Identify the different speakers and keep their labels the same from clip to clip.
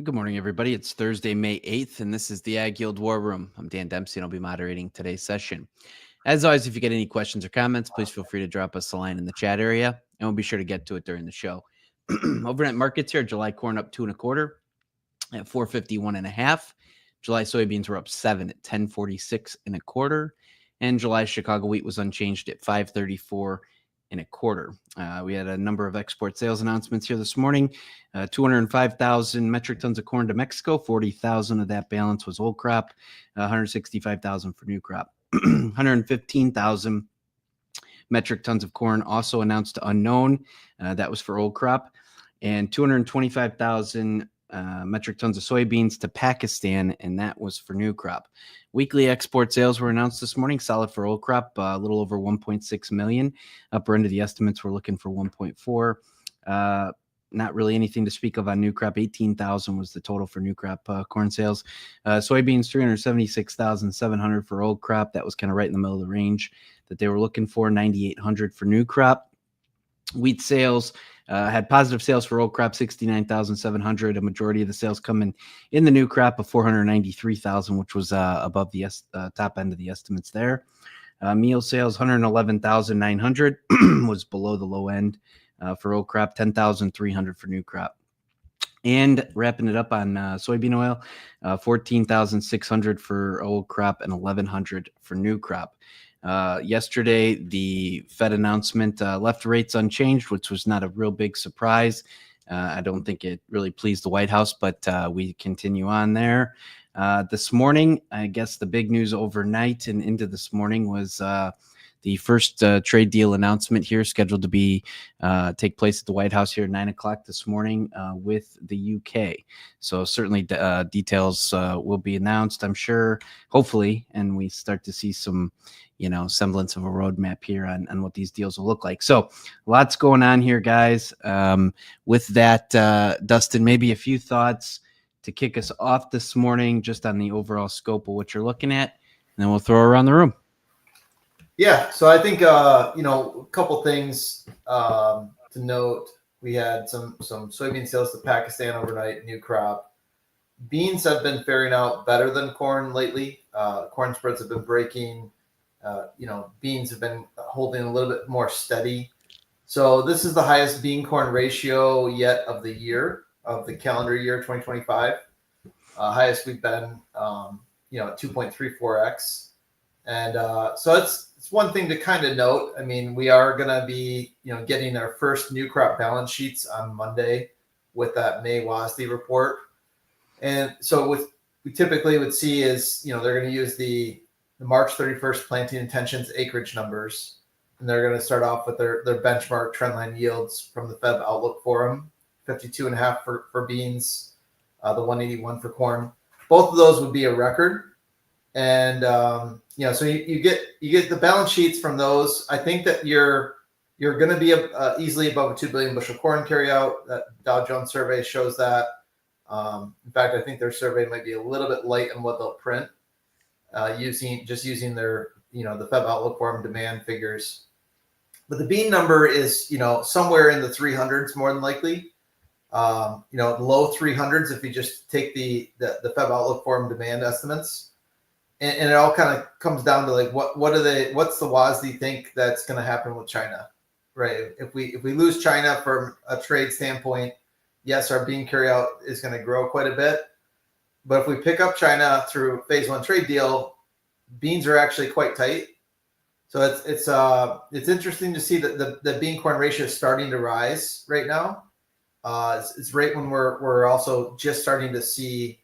Speaker 1: Good morning, everybody. It's Thursday, May 8th, and this is the AgYield War Room. I'm Dan Dempsey, and I'll be moderating today's session. As always, if you get any questions or comments, please feel free to drop us a line in the chat area, and we'll be sure to get to it during the show. Overnight markets here, July corn up 2 1/4 at 451 1/2. July soybeans were up 7 at 1046 1/4, and July Chicago wheat was unchanged at 534 1/4. We had a number of export sales announcements here this morning. 205,000 metric tons of corn to Mexico. 40,000 of that balance was old crop. 165,000 for new crop. 115,000 metric tons of corn also announced to unknown. That was for old crop. And 225,000 metric tons of soybeans to Pakistan, and that was for new crop. Weekly export sales were announced this morning, solid for old crop, a little over 1.6 million. Upper end of the estimates, we're looking for 1.4. Not really anything to speak of on new crop. 18,000 was the total for new crop corn sales. Soybeans, 376,700 for old crop. That was kind of right in the middle of the range that they were looking for. 9,800 for new crop. Wheat sales had positive sales for old crop, 69,700. A majority of the sales coming in the new crop of 493,000, which was above the top end of the estimates there. Meal sales, 111,900 was below the low end for old crop, 10,300 for new crop. And wrapping it up on soybean oil, 14,600 for old crop and 1,100 for new crop. Yesterday, the Fed announcement left rates unchanged, which was not a real big surprise. I don't think it really pleased the White House, but we continue on there. This morning, I guess the big news overnight and into this morning was the first trade deal announcement here, scheduled to be take place at the White House here at 9 o'clock this morning with the UK. So certainly details will be announced, I'm sure, hopefully, and we start to see some semblance of a roadmap here on what these deals will look like. So lots going on here, guys. With that, Dustin, maybe a few thoughts to kick us off this morning, just on the overall scope of what you're looking at, and then we'll throw around the room.
Speaker 2: Yeah, so I think a couple things to note. We had some soybean sales to Pakistan overnight, new crop. Beans have been faring out better than corn lately. Corn spreads have been breaking. Beans have been holding a little bit more steady. So this is the highest bean corn ratio yet of the year, of the calendar year 2025. Highest we've been, at 2.34x. And so it's one thing to kind of note. I mean, we are going to be, getting our first new crop balance sheets on Monday with that May WASDE report. And so we typically would see is, they're going to use the March 31st planting intentions acreage numbers, and they're going to start off with their benchmark trendline yields from the Fed Outlook Forum, 52.5 for beans, the 181 for corn. Both of those would be a record. And so you get the balance sheets from those. I think that you're going to be easily above a 2 billion bushel corn carryout. That Dow Jones survey shows that. In fact, I think their survey might be a little bit light on what they'll print, using their the Fed Outlook Forum demand figures. But the bean number is somewhere in the 300s more than likely. Low 300s if you just take the Fed Outlook Forum demand estimates. And it all kind of comes down to like what's the WASDE think that's going to happen with China, right? If we lose China from a trade standpoint, yes, our bean carryout is going to grow quite a bit. But if we pick up China through phase one trade deal, beans are actually quite tight. So it's interesting to see that the bean corn ratio is starting to rise right now. It's right when we're also just starting to see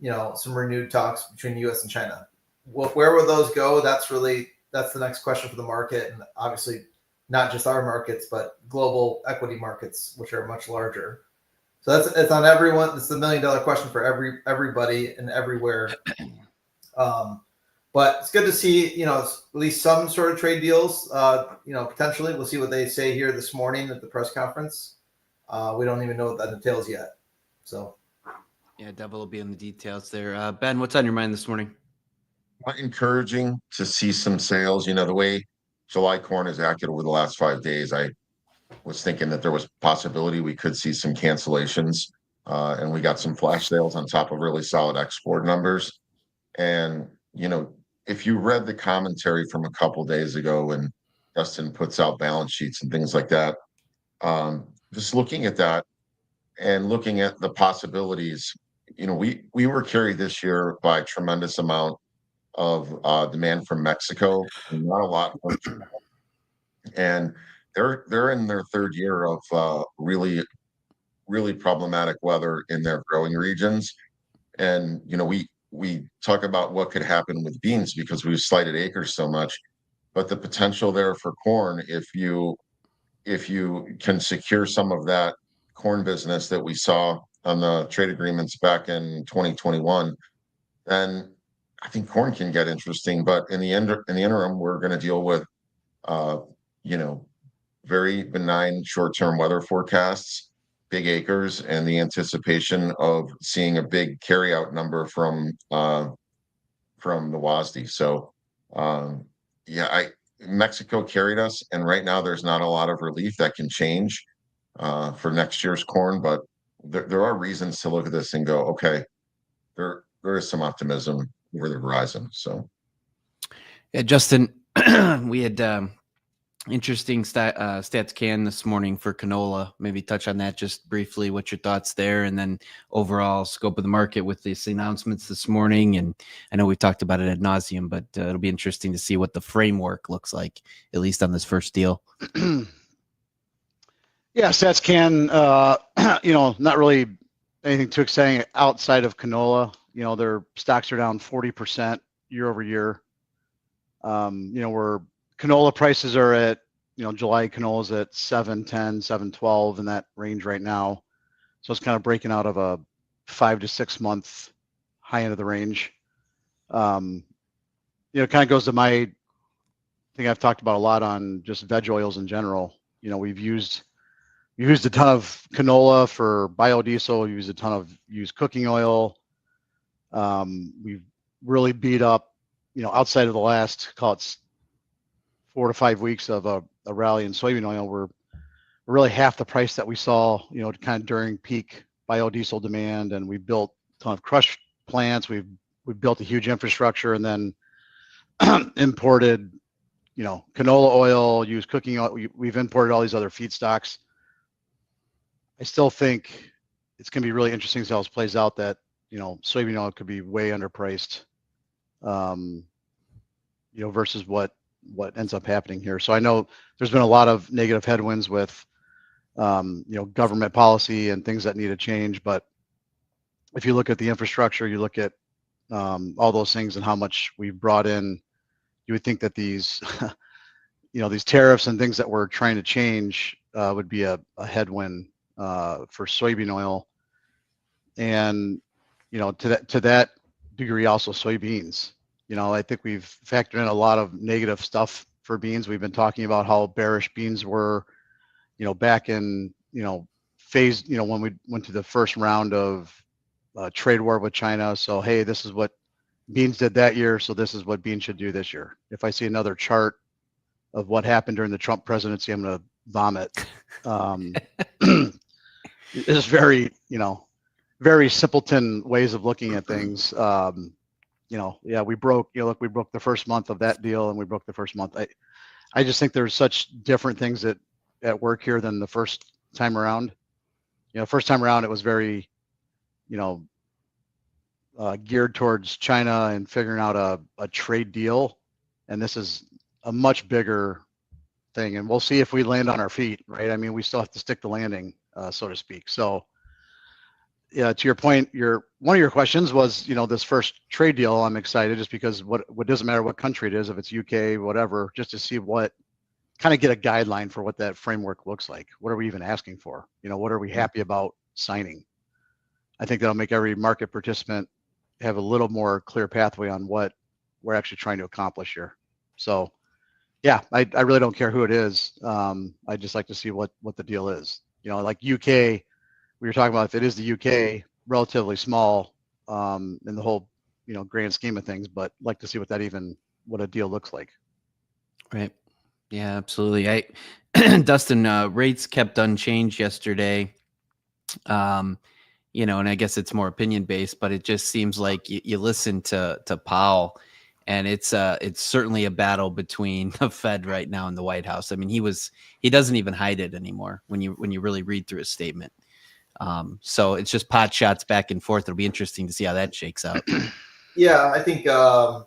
Speaker 2: some renewed talks between the U.S. and China. Well, where will those go? That's the next question for the market, and obviously not just our markets, but global equity markets, which are much larger. So it's on everyone. It's the $1 million question for everybody and everywhere. But it's good to see at least some sort of trade deals. Potentially we'll see what they say here this morning at the press conference. We don't even know what that entails yet. So
Speaker 1: yeah, Devil will be in the details there. Ben, what's on your mind this morning?
Speaker 3: Encouraging to see some sales. The way July corn has acted over the last 5 days, I was thinking that there was possibility we could see some cancellations and we got some flash sales on top of really solid export numbers. And, if you read the commentary from a couple days ago when Dustin puts out balance sheets and things like that, just looking at that and looking at the possibilities, we were carried this year by a tremendous amount of demand from Mexico, and not a lot from China. And they're in their third year of really, really problematic weather in their growing regions. And we talk about what could happen with beans because we've slighted acres so much, but the potential there for corn, if you can secure some of that corn business that we saw on the trade agreements back in 2021, then I think corn can get interesting. But in the interim, we're going to deal with you know very benign short-term weather forecasts, big acres, and the anticipation of seeing a big carryout number from the WASDE. So Mexico carried us, and right now there's not a lot of relief. That can change for next year's corn, but there are reasons to look at this and go, okay, there is some optimism over the horizon. So
Speaker 1: Yeah, Justin, we had interesting stats can this morning for canola. Maybe touch on that just briefly. What's your thoughts there? And then overall scope of the market with these announcements this morning. And I know we've talked about it ad nauseum, but it'll be interesting to see what the framework looks like, at least on this first deal.
Speaker 4: Yeah, stats can, not really anything too exciting outside of canola. Their stocks are down 40% year over year. Where canola prices are at, July canola's at 710, 712 in that range right now. So it's kind of breaking out of a 5 to 6 month high end of the range. It kind of goes to my thing I've talked about a lot on just veg oils in general. We've used a ton of canola for biodiesel. We used a ton of used cooking oil. We've really beat up, outside of the last, call it 4 to 5 weeks of a rally in soybean oil, we're really half the price that we saw, kind of during peak biodiesel demand. And we built a ton of crush plants. We've built a huge infrastructure, and then imported, canola oil, used cooking oil. We've imported all these other feedstocks. I still think it's going to be really interesting to see how this plays out, that, soybean oil could be way underpriced, versus what ends up happening here. So I know there's been a lot of negative headwinds with, government policy and things that need to change. But if you look at the infrastructure, you look at all those things and how much we've brought in, you would think that these, these tariffs and things that we're trying to change would be a headwind for soybean oil. And, to that degree, also soybeans. I think we've factored in a lot of negative stuff for beans. We've been talking about how bearish beans were, back in, phase, when we went to the first round of trade war with China. So, hey, this is what beans did that year, so this is what beans should do this year. If I see another chart of what happened during the Trump presidency, I'm going to vomit. It's very, very simpleton ways of looking at things. We broke the first month of that deal, and we broke the first month. I just think there's such different things at work here than the first time around. First time around, it was very, geared towards China and figuring out a trade deal. And this is a much bigger thing. And we'll see if we land on our feet, right? I mean, we still have to stick the landing, so to speak. So, yeah, to your point, one of your questions was, this first trade deal. I'm excited just because what doesn't matter what country it is, if it's UK, whatever, just to see kind of get a guideline for what that framework looks like. What are we even asking for? What are we happy about signing? I think that'll make every market participant have a little more clear pathway on what we're actually trying to accomplish here. So, yeah, I really don't care who it is. I just like to see what the deal is. Like UK. We were talking about, if it is the UK, relatively small in the whole, grand scheme of things, but like to see what a deal looks like.
Speaker 1: Right. Yeah, absolutely. Dustin, rates kept unchanged yesterday. and I guess it's more opinion based, but it just seems like you listen to Powell, and it's certainly a battle between the Fed right now and the White House. I mean, he doesn't even hide it anymore when you really read through his statement. So it's just pot shots back and forth. It'll be interesting to see how that shakes out.
Speaker 2: Yeah, I think they're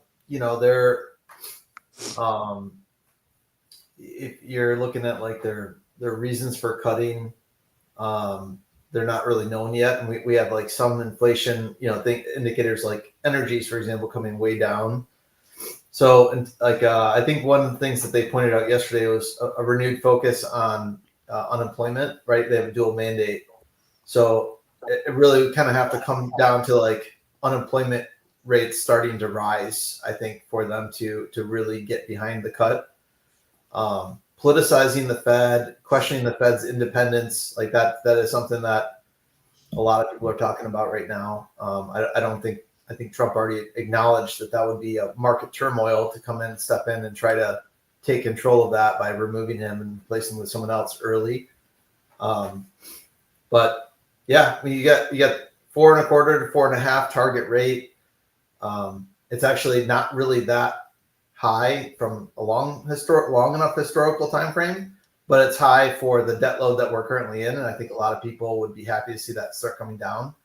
Speaker 2: if you're looking at like their reasons for cutting, they're not really known yet, and we have like some inflation, indicators like energies, for example, coming way down. So, and like I think one of the things that they pointed out yesterday was a renewed focus on unemployment. Right, they have a dual mandate, so it really would kind of have to come down to like unemployment rates starting to rise, I think, for them to really get behind the cut. Politicizing the Fed, questioning the Fed's independence, like that is something that a lot of people are talking about right now. I think Trump already acknowledged that would be a market turmoil to come in, step in, and try to take control of that by removing him and replacing him with someone else early. But yeah, I mean, you got 4.25 to 4.5 target rate. It's actually not really that high from a long enough historical time frame, but it's high for the debt load that we're currently in, and I think a lot of people would be happy to see that start coming down.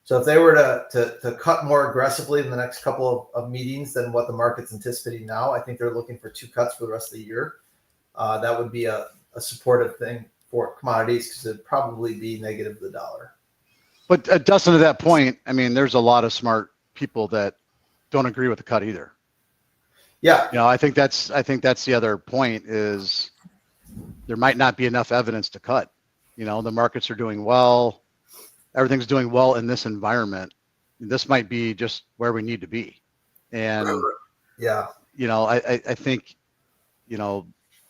Speaker 2: So if they were to cut more aggressively in the next couple of meetings than what the market's anticipating now, I think they're looking for 2 cuts for the rest of the year. That would be a supportive thing for commodities because it'd probably be negative to the dollar.
Speaker 4: But Dustin, to that point, I mean, there's a lot of smart people that don't agree with the cut either.
Speaker 2: Yeah.
Speaker 4: I think that's the other point is there might not be enough evidence to cut. The markets are doing well. Everything's doing well in this environment. This might be just where we need to be. And,
Speaker 2: yeah,
Speaker 4: I think,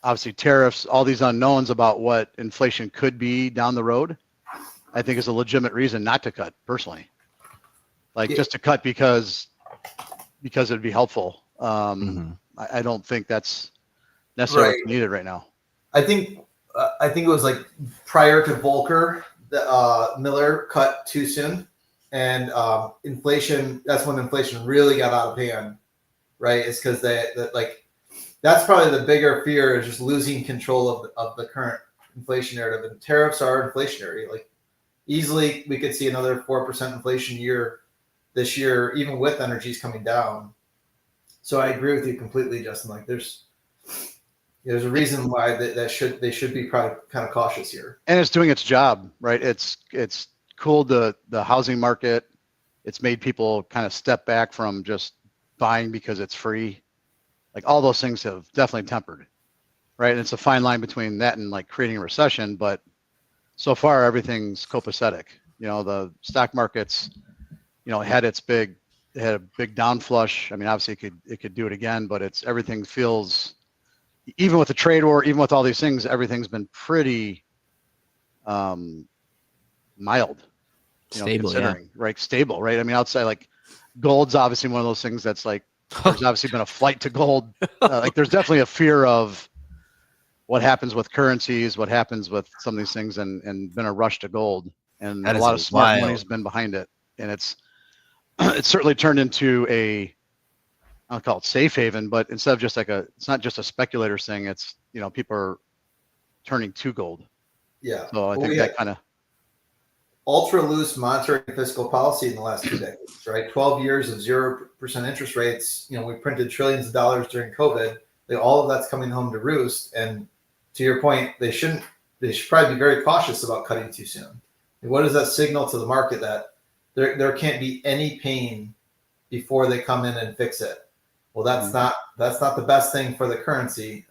Speaker 4: obviously tariffs, all these unknowns about what inflation could be down the road, I think is a legitimate reason not to cut personally. Like just to cut because it'd be helpful. I don't think that's necessarily needed right now.
Speaker 2: I think it was like prior to Volcker, Miller cut too soon, and inflation. That's when inflation really got out of hand, right? It's because that's probably the bigger fear is just losing control of the current inflation narrative. And tariffs are inflationary. Like easily, we could see another 4% inflation year this year, even with energies coming down. So I agree with you completely, Justin. Like there's a reason why they should be probably kind of cautious here.
Speaker 4: And it's doing its job, right? It's cooled the housing market. It's made people kind of step back from just buying because it's free. Like all those things have definitely tempered, right? And it's a fine line between that and like creating a recession. But so far, everything's copacetic. The stock market's, had a big down flush. I mean, obviously it could do it again, but everything feels, even with the trade war, even with all these things, everything's been pretty mild,
Speaker 1: stable,
Speaker 4: considering, right? Stable, right? I mean, outside like gold's obviously one of those things that's like, there's obviously been a flight to gold. Like there's definitely a fear of what happens with currencies, what happens with some of these things, and been a rush to gold, and a lot of smart money's been behind it, and it's certainly turned into I'll call it safe haven, but instead of just it's not just a speculator's thing. It's people are turning to gold.
Speaker 2: Yeah.
Speaker 4: So I think that kind of
Speaker 2: ultra loose monetary and fiscal policy in the last 2 decades, right? 12 years of 0% interest rates. We printed trillions of dollars during COVID. All of that's coming home to roost. And to your point, they should probably be very cautious about cutting too soon. And what does that signal to the market that there can't be any pain before they come in and fix it? Well, that's not the best thing for the currency.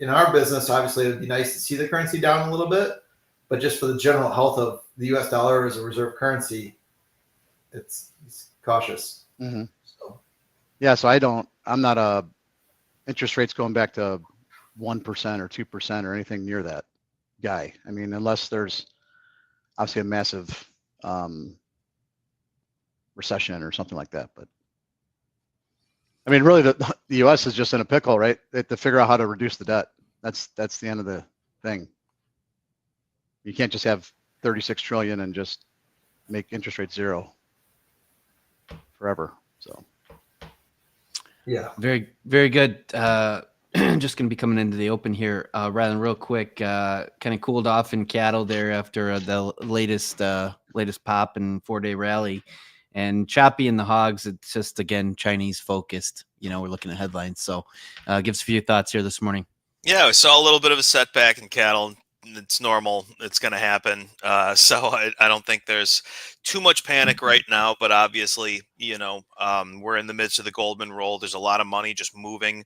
Speaker 2: In our business, obviously, it would be nice to see the currency down a little bit, but just for the general health of the U.S. dollar as a reserve currency, it's cautious.
Speaker 4: Mm-hmm. So I'm not a interest rates going back to 1% or 2% or anything near that guy. I mean, unless there's obviously a massive recession or something like that. But I mean, really, the U.S. is just in a pickle, right? They have to figure out how to reduce the debt. That's the end of the thing. You can't just have 36 trillion and just make interest rates zero forever. So
Speaker 2: Yeah.
Speaker 1: Very, very good. Just going to be coming into the open here. Ryland, real quick, kind of cooled off in cattle there after the latest pop and 4-day rally, and choppy in the hogs. It's just, again, Chinese focused. We're looking at headlines. So give us a few thoughts here this morning.
Speaker 5: Yeah, we saw a little bit of a setback in cattle. It's normal. It's going to happen. So I don't think there's too much panic right now, but obviously, we're in the midst of the Goldman roll. There's a lot of money just moving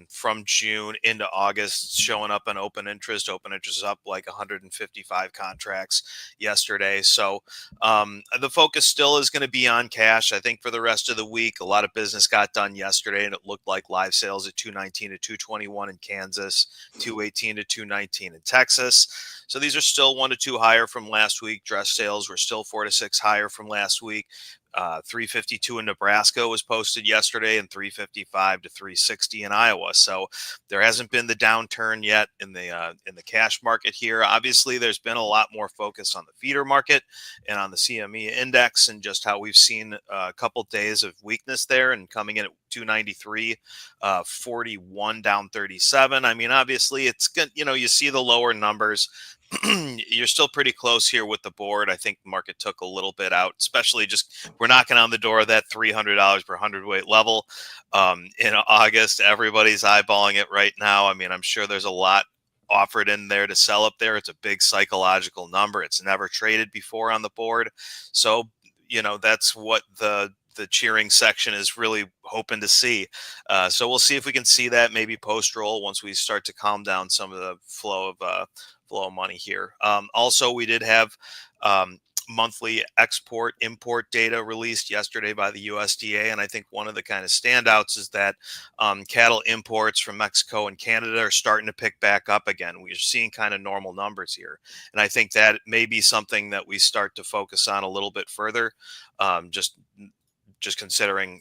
Speaker 5: from June into August, showing up on open interest. Open interest is up like 155 contracts yesterday. So the focus still is going to be on cash. I think for the rest of the week, a lot of business got done yesterday, and it looked like live sales at 219 to 221 in Kansas, 218 to 219 in Texas. So these are still 1 to 2 higher from last week. Dress sales were still 4 to 6 higher from last week. 352 in Nebraska was posted yesterday, and 355 to 360 in Iowa. So there hasn't been the downturn yet in the cash market here. Obviously, there's been a lot more focus on the feeder market and on the CME index, and just how we've seen a couple days of weakness there, and coming in at 293, 41 down 37. I mean, obviously, it's good. You see the lower numbers. You're still pretty close here with the board. I think the market took a little bit out, especially just we're knocking on the door of that $300 per hundredweight level in August. Everybody's eyeballing it right now. I mean, I'm sure there's a lot offered in there to sell up there. It's a big psychological number. It's never traded before on the board. So, that's what the cheering section is really hoping to see. So we'll see if we can see that maybe post roll once we start to calm down some of the flow of money here. Also, we did have monthly export import data released yesterday by the USDA, and I think one of the kind of standouts is that cattle imports from Mexico and Canada are starting to pick back up again. We're seeing kind of normal numbers here, and I think that may be something that we start to focus on a little bit further. Just considering,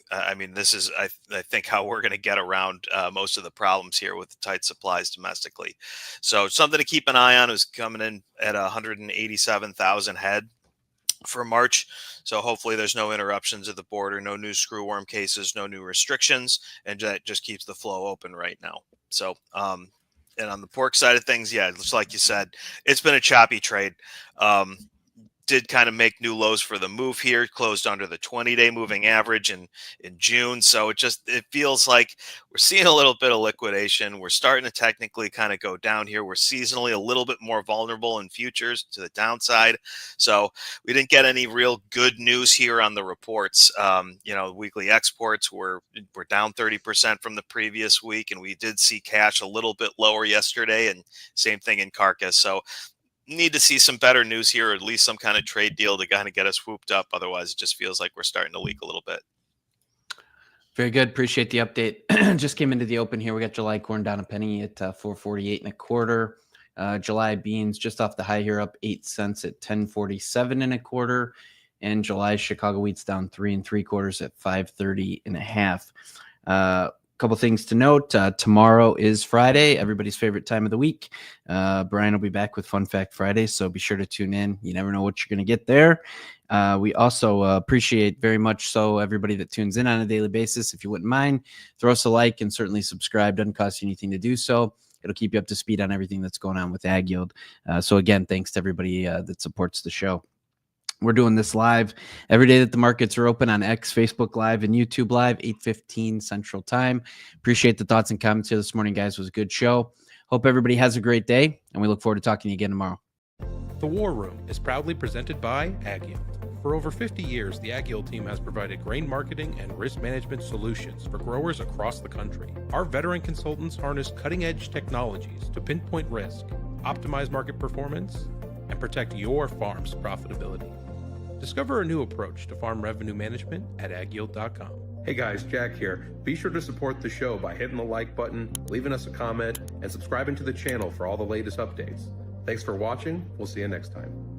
Speaker 5: this is, I think, how we're going to get around most of the problems here with the tight supplies domestically. So something to keep an eye on is coming in at 187,000 head for March. So hopefully there's no interruptions at the border, no new screwworm cases, no new restrictions, and that just keeps the flow open right now. So, and on the pork side of things, yeah, it's like you said, it's been a choppy trade. Did kind of make new lows for the move here, closed under the 20-day moving average in June. So it feels like we're seeing a little bit of liquidation. We're starting to technically kind of go down here. We're seasonally a little bit more vulnerable in futures to the downside. So we didn't get any real good news here on the reports. Weekly exports were down 30% from the previous week, and we did see cash a little bit lower yesterday, and same thing in carcass. So need to see some better news here, or at least some kind of trade deal to kind of get us whooped up. Otherwise, it just feels like we're starting to leak a little bit.
Speaker 1: Very good. Appreciate the update. Just came into the open here. We got July corn down a penny at 448 1/4. July beans just off the high here, up 8 cents at 1047 1/4. And July Chicago wheat's down 3 3/4 at 530 1/2. Couple things to note. Tomorrow is Friday, everybody's favorite time of the week. Brian will be back with Fun Fact Friday, so be sure to tune in. You never know what you're going to get there. We also appreciate very much so everybody that tunes in on a daily basis. If you wouldn't mind, throw us a like and certainly subscribe. Doesn't cost you anything to do so. It'll keep you up to speed on everything that's going on with AgYield. So again, thanks to everybody that supports the show. We're doing this live every day that the markets are open on X, Facebook Live, and YouTube Live, 8:15 Central Time. Appreciate the thoughts and comments here this morning, guys. It was a good show. Hope everybody has a great day, and we look forward to talking to you again tomorrow.
Speaker 6: The War Room is proudly presented by AgYield. For over 50 years, the AgYield team has provided grain marketing and risk management solutions for growers across the country. Our veteran consultants harness cutting-edge technologies to pinpoint risk, optimize market performance, and protect your farm's profitability. Discover a new approach to farm revenue management at agyield.com.
Speaker 7: Hey guys, Jack here. Be sure to support the show by hitting the like button, leaving us a comment, and subscribing to the channel for all the latest updates. Thanks for watching. We'll see you next time.